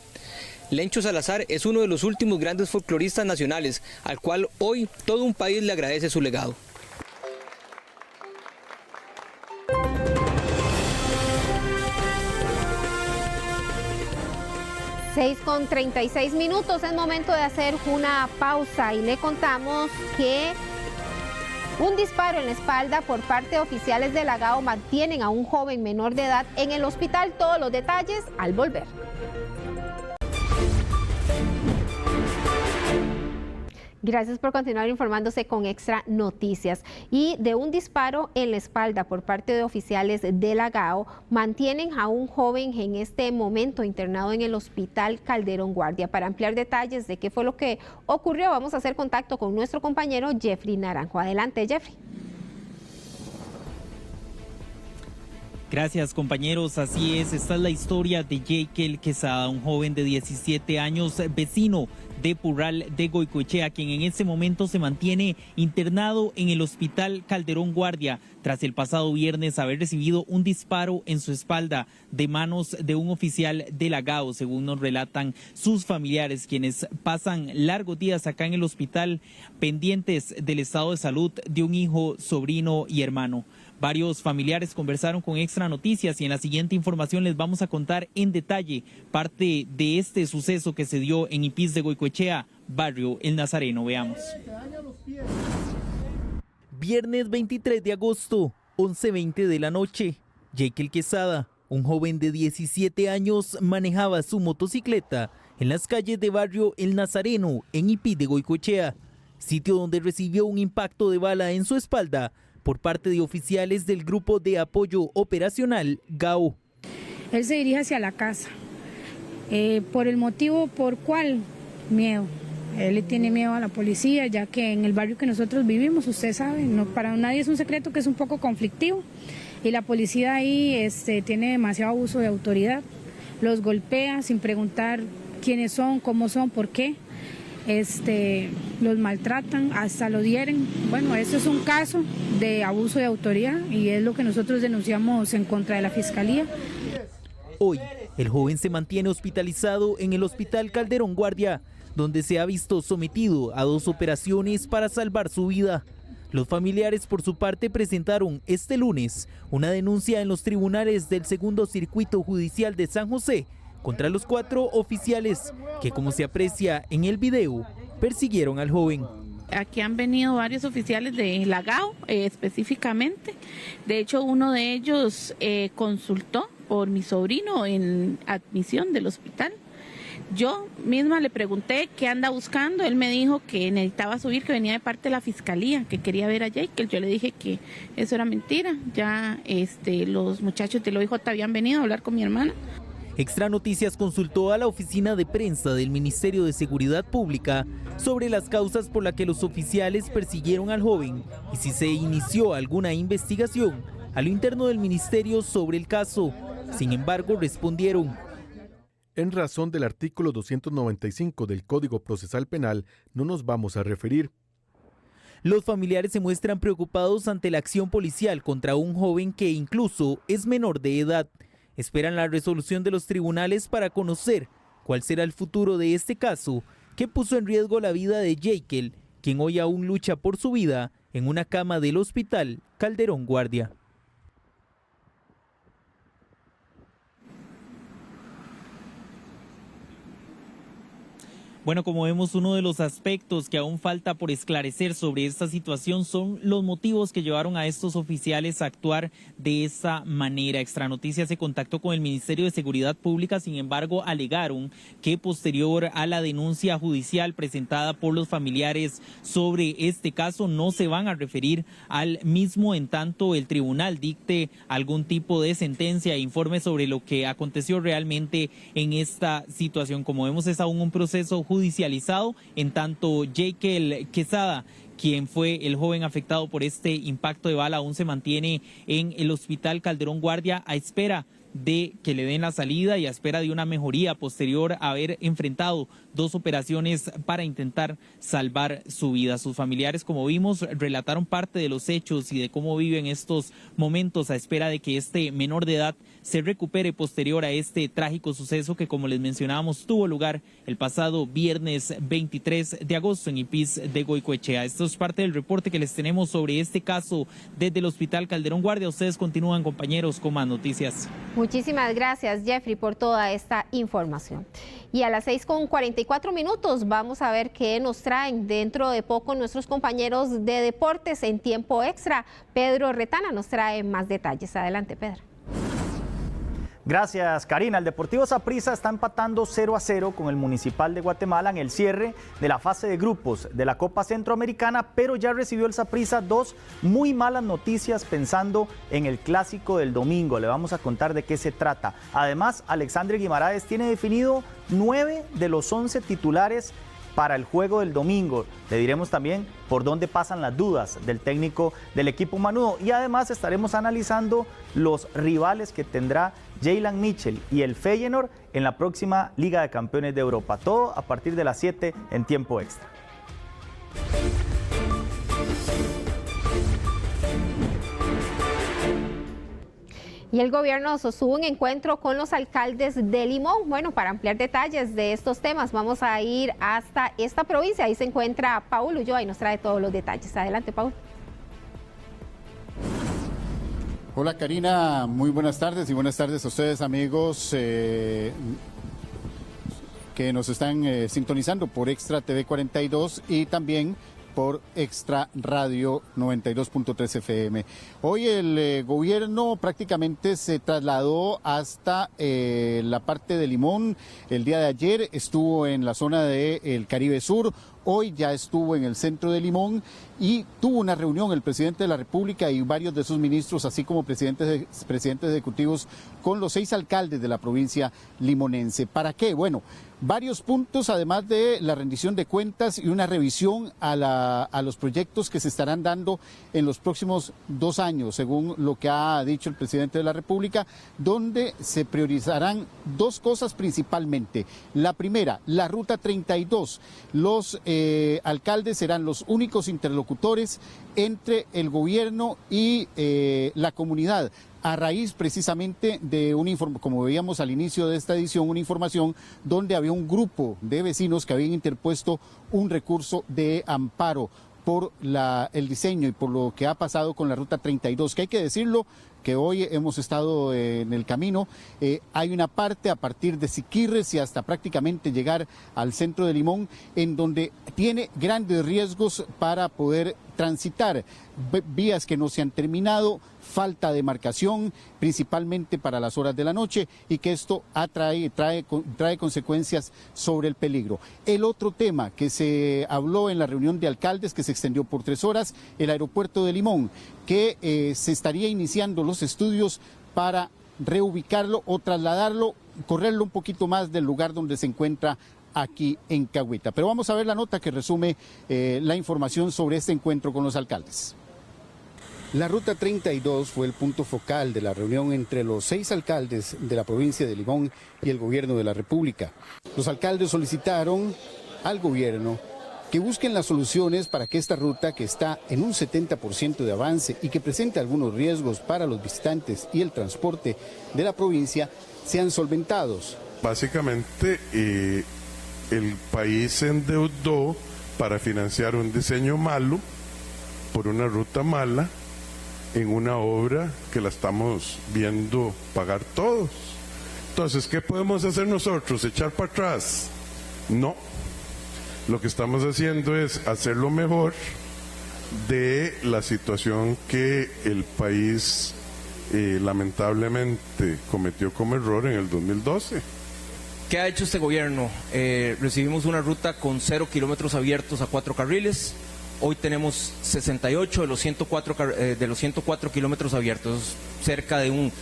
Lencho Salazar es uno de los últimos grandes folcloristas nacionales, al cual hoy todo un país le agradece su legado. Con 36 minutos, es momento de hacer una pausa y le contamos que un disparo en la espalda por parte de oficiales de la GAO mantienen a un joven menor de edad en el hospital. Todos los detalles al volver. Gracias por continuar informándose con Extra Noticias. Y de un disparo en la espalda por parte de oficiales de la GAO, mantienen a un joven en este momento internado en el Hospital Calderón Guardia. Para ampliar detalles de qué fue lo que ocurrió, vamos a hacer contacto con nuestro compañero Jeffrey Naranjo. Adelante, Jeffrey. Gracias, compañeros. Así es, esta es la historia de Jekyll Quesada, un joven de 17 años, vecino de Purral de Goicoechea, quien en este momento se mantiene internado en el Hospital Calderón Guardia tras el pasado viernes haber recibido un disparo en su espalda de manos de un oficial de la GAO, según nos relatan sus familiares, quienes pasan largos días acá en el hospital pendientes del estado de salud de un hijo, sobrino y hermano. Varios familiares conversaron con Extra Noticias y en la siguiente información les vamos a contar en detalle parte de este suceso que se dio en Ipís de Goicoechea, barrio El Nazareno. Veamos. Viernes 23 de agosto, 11:20 de la noche. Jekyll Quesada, un joven de 17 años, manejaba su motocicleta en las calles de barrio El Nazareno, en Ipís de Goicoechea, sitio donde recibió un impacto de bala en su espalda por parte de oficiales del Grupo de Apoyo Operacional GAO. Él se dirige hacia la casa. ¿Por el motivo por cuál? Miedo. Él le tiene miedo a la policía, ya que en el barrio que nosotros vivimos, usted sabe, no, para nadie es un secreto que es un poco conflictivo. Y la policía ahí tiene demasiado abuso de autoridad. Los golpea sin preguntar quiénes son, cómo son, por qué. Los maltratan, hasta lo hieren. Bueno, eso es un caso de abuso de autoridad y es lo que nosotros denunciamos en contra de la Fiscalía. Hoy, el joven se mantiene hospitalizado en el Hospital Calderón Guardia, donde se ha visto sometido a 2 operaciones para salvar su vida. Los familiares, por su parte, presentaron este lunes una denuncia en los tribunales del Segundo Circuito Judicial de San José contra los 4 oficiales que, como se aprecia en el video, persiguieron al joven. Aquí han venido varios oficiales de la GAO específicamente. De hecho, uno de ellos consultó por mi sobrino en admisión del hospital. Yo misma le pregunté qué anda buscando. Él me dijo que necesitaba subir, que venía de parte de la Fiscalía, que quería ver a Jekyll. Yo le dije que eso era mentira. Ya los muchachos del OIJ habían venido a hablar con mi hermana. Extra Noticias consultó a la oficina de prensa del Ministerio de Seguridad Pública sobre las causas por las que los oficiales persiguieron al joven y si se inició alguna investigación a lo interno del ministerio sobre el caso. Sin embargo, respondieron: en razón del artículo 295 del Código Procesal Penal, no nos vamos a referir. Los familiares se muestran preocupados ante la acción policial contra un joven que incluso es menor de edad. Esperan la resolución de los tribunales para conocer cuál será el futuro de este caso que puso en riesgo la vida de Jekyll, quien hoy aún lucha por su vida en una cama del hospital Calderón Guardia. Bueno, como vemos, uno de los aspectos que aún falta por esclarecer sobre esta situación son los motivos que llevaron a estos oficiales a actuar de esa manera. Extra Noticias se contactó con el Ministerio de Seguridad Pública, sin embargo, alegaron que posterior a la denuncia judicial presentada por los familiares sobre este caso, no se van a referir al mismo en tanto el tribunal dicte algún tipo de sentencia e informe sobre lo que aconteció realmente en esta situación. Como vemos, es aún un proceso judicializado, en tanto Jekyll Quesada, quien fue el joven afectado por este impacto de bala, aún se mantiene en el hospital Calderón Guardia a espera de que le den la salida y a espera de una mejoría posterior a haber enfrentado 2 operaciones para intentar salvar su vida. Sus familiares, como vimos, relataron parte de los hechos y de cómo viven estos momentos a espera de que este menor de edad se recupere posterior a este trágico suceso que, como les mencionábamos, tuvo lugar el pasado viernes 23 de agosto en Ipis de Goicoechea. Esto es parte del reporte que les tenemos sobre este caso desde el hospital Calderón Guardia. Ustedes continúan, compañeros, con más noticias. Muchísimas gracias, Jeffrey, por toda esta información. Y a las 6:44 vamos a ver qué nos traen dentro de poco nuestros compañeros de deportes en tiempo extra. Pedro Retana nos trae más detalles. Adelante, Pedro. Gracias, Karina. El Deportivo Saprissa está empatando 0-0 con el Municipal de Guatemala en el cierre de la fase de grupos de la Copa Centroamericana, pero ya recibió el Saprissa 2 muy malas noticias pensando en el clásico del domingo. Le vamos a contar de qué se trata. Además, Alexandre Guimaraes tiene definido 9 de los 11 titulares para el juego del domingo. Le diremos también por dónde pasan las dudas del técnico del equipo manudo y además estaremos analizando los rivales que tendrá Jaylan Mitchell y el Feyenoord en la próxima Liga de Campeones de Europa. Todo a partir de las 7 en tiempo extra. Y el gobierno sostuvo un encuentro con los alcaldes de Limón. Bueno, para ampliar detalles de estos temas vamos a ir hasta esta provincia. Ahí se encuentra Paul Ulloa y nos trae todos los detalles. Adelante, Paul. Hola, Karina, muy buenas tardes y buenas tardes a ustedes, amigos que nos están sintonizando por Extra TV 42 y también por Extra Radio 92.3 FM. Hoy el gobierno prácticamente se trasladó hasta la parte de Limón. El día de ayer estuvo en la zona del Caribe Sur. Hoy ya estuvo en el centro de Limón y tuvo una reunión el presidente de la República y varios de sus ministros, así como presidentes ejecutivos, con los 6 alcaldes de la provincia limonense. ¿Para qué? Bueno, varios puntos, además de la rendición de cuentas y una revisión a los proyectos que se estarán dando en los próximos 2 años, según lo que ha dicho el presidente de la República, donde se priorizarán 2 cosas principalmente. La primera, la Ruta 32. Los alcaldes serán los únicos interlocutores entre el gobierno y la comunidad, a raíz precisamente de un informe, como veíamos al inicio de esta edición, una información donde había un grupo de vecinos que habían interpuesto un recurso de amparo por el diseño y por lo que ha pasado con la Ruta 32, que hay que decirlo, que hoy hemos estado en el camino. Hay una parte a partir de Siquirres y hasta prácticamente llegar al centro de Limón, en donde tiene grandes riesgos para poder transitar, vías que no se han terminado, falta de marcación, principalmente para las horas de la noche, y que esto trae consecuencias sobre el peligro. El otro tema que se habló en la reunión de alcaldes, que se extendió por 3 horas, el aeropuerto de Limón, que se estaría iniciando los estudios para reubicarlo o trasladarlo correrlo un poquito más del lugar donde se encuentra aquí en Cahuita. Pero vamos a ver la nota que resume la información sobre este encuentro con los alcaldes. La Ruta 32 fue el punto focal de la reunión entre los 6 alcaldes de la provincia de Limón y el gobierno de la República. Los alcaldes solicitaron al gobierno que busquen las soluciones para que esta ruta, que está en un 70% de avance y que presenta algunos riesgos para los visitantes y el transporte de la provincia, sean solventados. Básicamente, el país se endeudó para financiar un diseño malo por una ruta mala en una obra que la estamos viendo pagar todos. Entonces, ¿qué podemos hacer nosotros? ¿Echar para atrás? No. Lo que estamos haciendo es hacer lo mejor de la situación que el país lamentablemente cometió como error en el 2012. ¿Qué ha hecho este gobierno? Recibimos una ruta con 0 kilómetros abiertos a 4 carriles. Hoy tenemos 68 de los 104 kilómetros abiertos, cerca de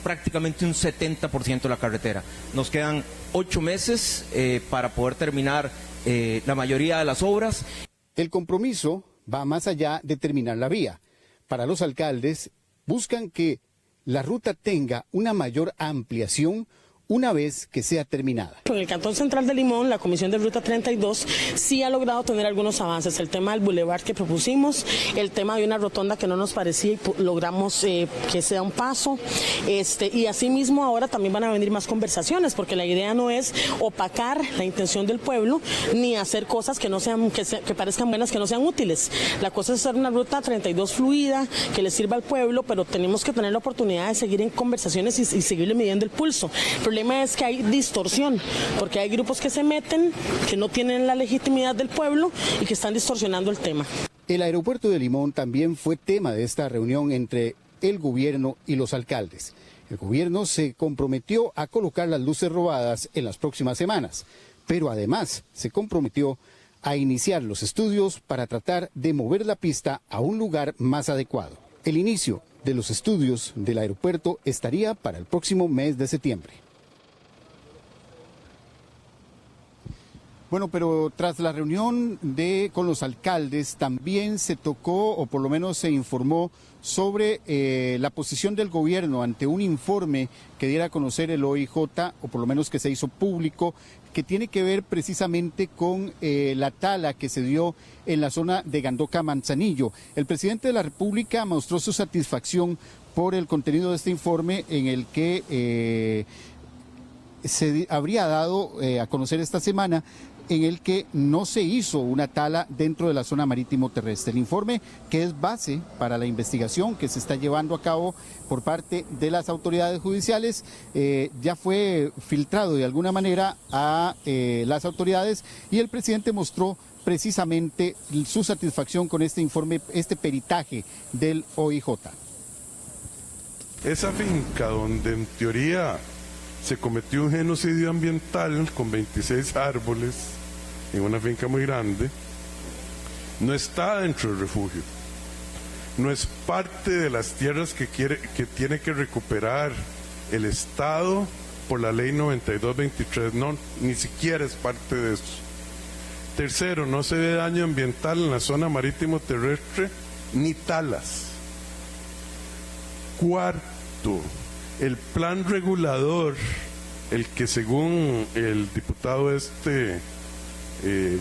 prácticamente un 70% de la carretera. Nos quedan 8 meses para poder terminar la mayoría de las obras. El compromiso va más allá de terminar la vía. Para los alcaldes, buscan que la ruta tenga una mayor ampliación una vez que sea terminada. En el Cantón Central de Limón, la Comisión de Ruta 32 sí ha logrado tener algunos avances. El tema del bulevar que propusimos, el tema de una rotonda que no nos parecía y logramos que sea un paso. Y asimismo ahora también van a venir más conversaciones, porque la idea no es opacar la intención del pueblo ni hacer cosas que no sean que parezcan buenas, que no sean útiles. La cosa es hacer una ruta 32 fluida, que le sirva al pueblo, pero tenemos que tener la oportunidad de seguir en conversaciones y seguirle midiendo el pulso. El problema es que hay distorsión, porque hay grupos que se meten, que no tienen la legitimidad del pueblo y que están distorsionando el tema. El aeropuerto de Limón también fue tema de esta reunión entre el gobierno y los alcaldes. El gobierno se comprometió a colocar las luces robadas en las próximas semanas, pero además se comprometió a iniciar los estudios para tratar de mover la pista a un lugar más adecuado. El inicio de los estudios del aeropuerto estaría para el próximo mes de septiembre. Bueno, pero tras la reunión con los alcaldes también se tocó, o por lo menos se informó, sobre la posición del gobierno ante un informe que diera a conocer el OIJ, o por lo menos que se hizo público, que tiene que ver precisamente con la tala que se dio en la zona de Gandoca Manzanillo. El presidente de la República mostró su satisfacción por el contenido de este informe, en el que se habría dado a conocer esta semana, en el que no se hizo una tala dentro de la zona marítimo terrestre. El informe, que es base para la investigación que se está llevando a cabo por parte de las autoridades judiciales, ya fue filtrado de alguna manera a las autoridades, y el presidente mostró precisamente su satisfacción con este informe, este peritaje del OIJ. Esa finca donde en teoría se cometió un genocidio ambiental con 26 árboles en una finca muy grande, no está dentro del refugio, no es parte de las tierras que tiene que recuperar el Estado por la ley 9223, no, ni siquiera es parte de eso. Tercero, no se ve daño ambiental en la zona marítimo terrestre ni talas. Cuarto, el plan regulador, el que según el diputado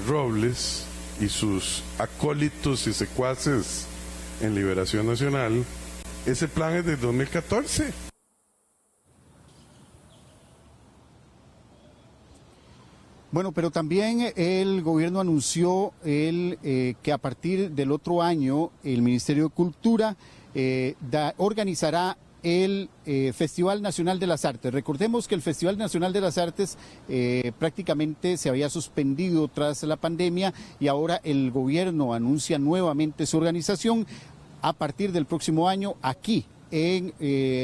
Robles y sus acólitos y secuaces en Liberación Nacional, ese plan es de 2014. Bueno, pero también el gobierno anunció que a partir del otro año el Ministerio de Cultura organizará el Festival Nacional de las Artes. Recordemos que el Festival Nacional de las Artes prácticamente se había suspendido tras la pandemia, y ahora el gobierno anuncia nuevamente su organización a partir del próximo año aquí en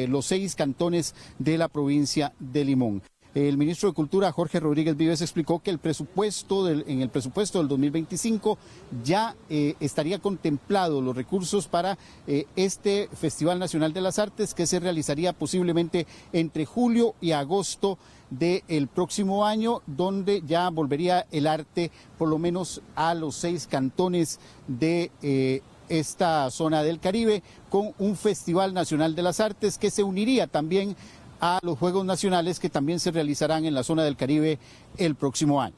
los 6 cantones de la provincia de Limón. el ministro de Cultura, Jorge Rodríguez Vives, explicó que en el presupuesto del 2025 ya estaría contemplado los recursos para este Festival Nacional de las Artes, que se realizaría posiblemente entre julio y agosto del próximo año, donde ya volvería el arte por lo menos a los 6 cantones de esta zona del Caribe, con un Festival Nacional de las Artes que se uniría también a los Juegos Nacionales que también se realizarán en la zona del Caribe el próximo año.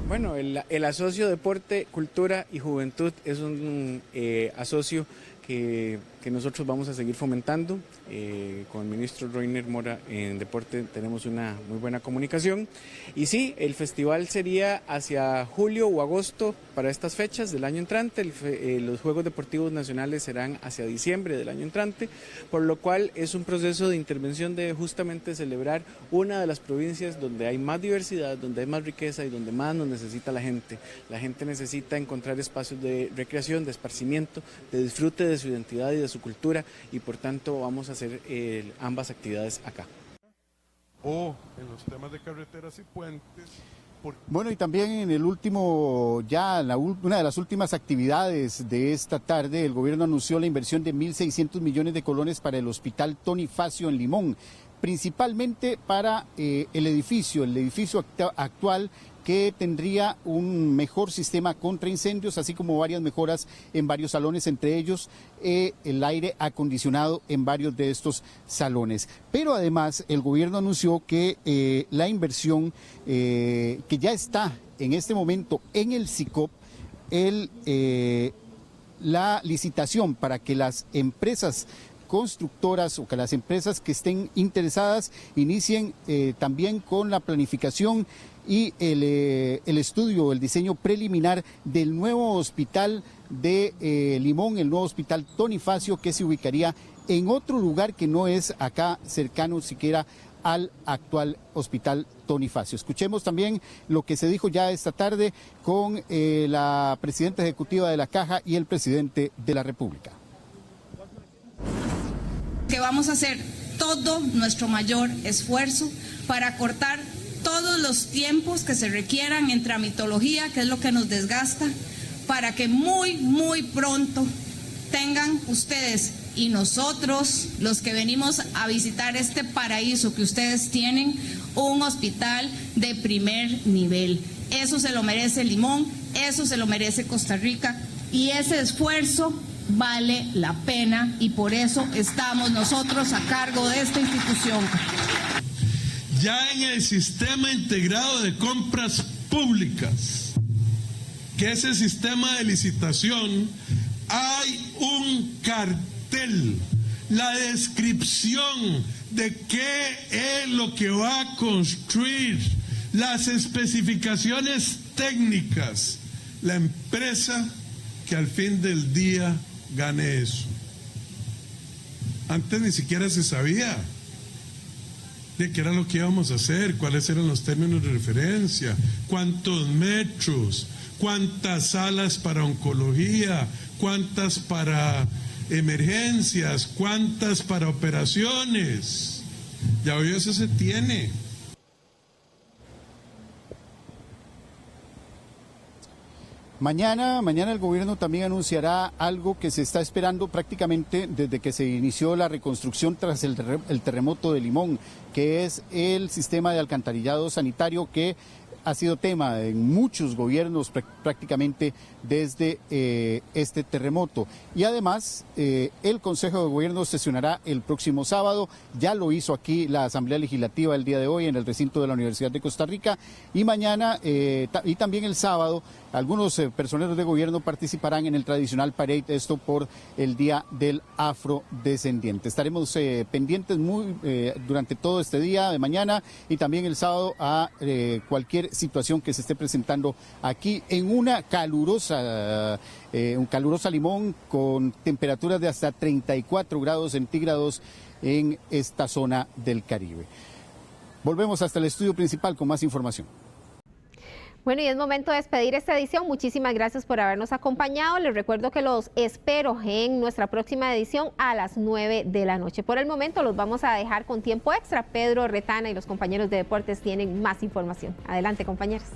Bueno, el asocio Deporte, Cultura y Juventud es un asocio que nosotros vamos a seguir fomentando. Con el ministro Roiner Mora en Deporte tenemos una muy buena comunicación. Y sí, el festival sería hacia julio o agosto para estas fechas del año entrante. Los Juegos Deportivos Nacionales serán hacia diciembre del año entrante, por lo cual es un proceso de intervención de justamente celebrar una de las provincias donde hay más diversidad, donde hay más riqueza y donde más nos necesita la gente. La gente necesita encontrar espacios de recreación, de esparcimiento, de disfrute de su identidad y de su cultura, y por tanto vamos a hacer ambas actividades acá. O en los temas de carreteras y puentes. Bueno, y también en el último, una de las últimas actividades de esta tarde, el gobierno anunció la inversión de 1.600 millones de colones para el Hospital Tony Facio en Limón, principalmente para el edificio actual, que tendría un mejor sistema contra incendios, así como varias mejoras en varios salones, entre ellos el aire acondicionado en varios de estos salones. Pero además el gobierno anunció que la inversión que ya está en este momento en el SICOP, la licitación para que las empresas constructoras o que las empresas que estén interesadas inicien también con la planificación y el estudio, el diseño preliminar del nuevo hospital de Limón, el nuevo hospital Tony Facio, que se ubicaría en otro lugar que no es acá cercano siquiera al actual hospital Tony Facio. Escuchemos también lo que se dijo ya esta tarde con la presidenta ejecutiva de la Caja y el presidente de la República. Que vamos a hacer todo nuestro mayor esfuerzo para acortar todos los tiempos que se requieran en tramitología, que es lo que nos desgasta, para que muy pronto tengan ustedes y nosotros, los que venimos a visitar este paraíso que ustedes tienen, un hospital de primer nivel. Eso se lo merece Limón, eso se lo merece Costa Rica, y ese esfuerzo vale la pena, y por eso estamos nosotros a cargo de esta institución. Ya en el sistema integrado de compras públicas, que es el sistema de licitación, hay un cartel, la descripción de qué es lo que va a construir, las especificaciones técnicas, la empresa que al fin del día gane eso. Antes ni siquiera se sabía de qué era lo que íbamos a hacer, cuáles eran los términos de referencia, cuántos metros, cuántas salas para oncología, cuántas para emergencias, cuántas para operaciones. Ya hoy eso se tiene. Mañana el gobierno también anunciará algo que se está esperando prácticamente desde que se inició la reconstrucción tras el terremoto de Limón, que es el sistema de alcantarillado sanitario que ha sido tema en muchos gobiernos prácticamente desde este terremoto. Y además, el Consejo de Gobierno sesionará el próximo sábado. Ya lo hizo aquí la Asamblea Legislativa el día de hoy en el recinto de la Universidad de Costa Rica. Y mañana y también el sábado, algunos personeros de gobierno participarán en el tradicional parade, esto por el Día del Afrodescendiente. Estaremos pendientes durante todo este día de mañana y también el sábado a cualquier situación que se esté presentando aquí en una calurosa Limón con temperaturas de hasta 34 grados centígrados en esta zona del Caribe. Volvemos hasta el estudio principal con más información. Bueno, y es momento de despedir esta edición. Muchísimas gracias por habernos acompañado. Les recuerdo que los espero en nuestra próxima edición a las 9 de la noche. Por el momento los vamos a dejar con tiempo extra. Pedro Retana y los compañeros de deportes tienen más información. Adelante, compañeros.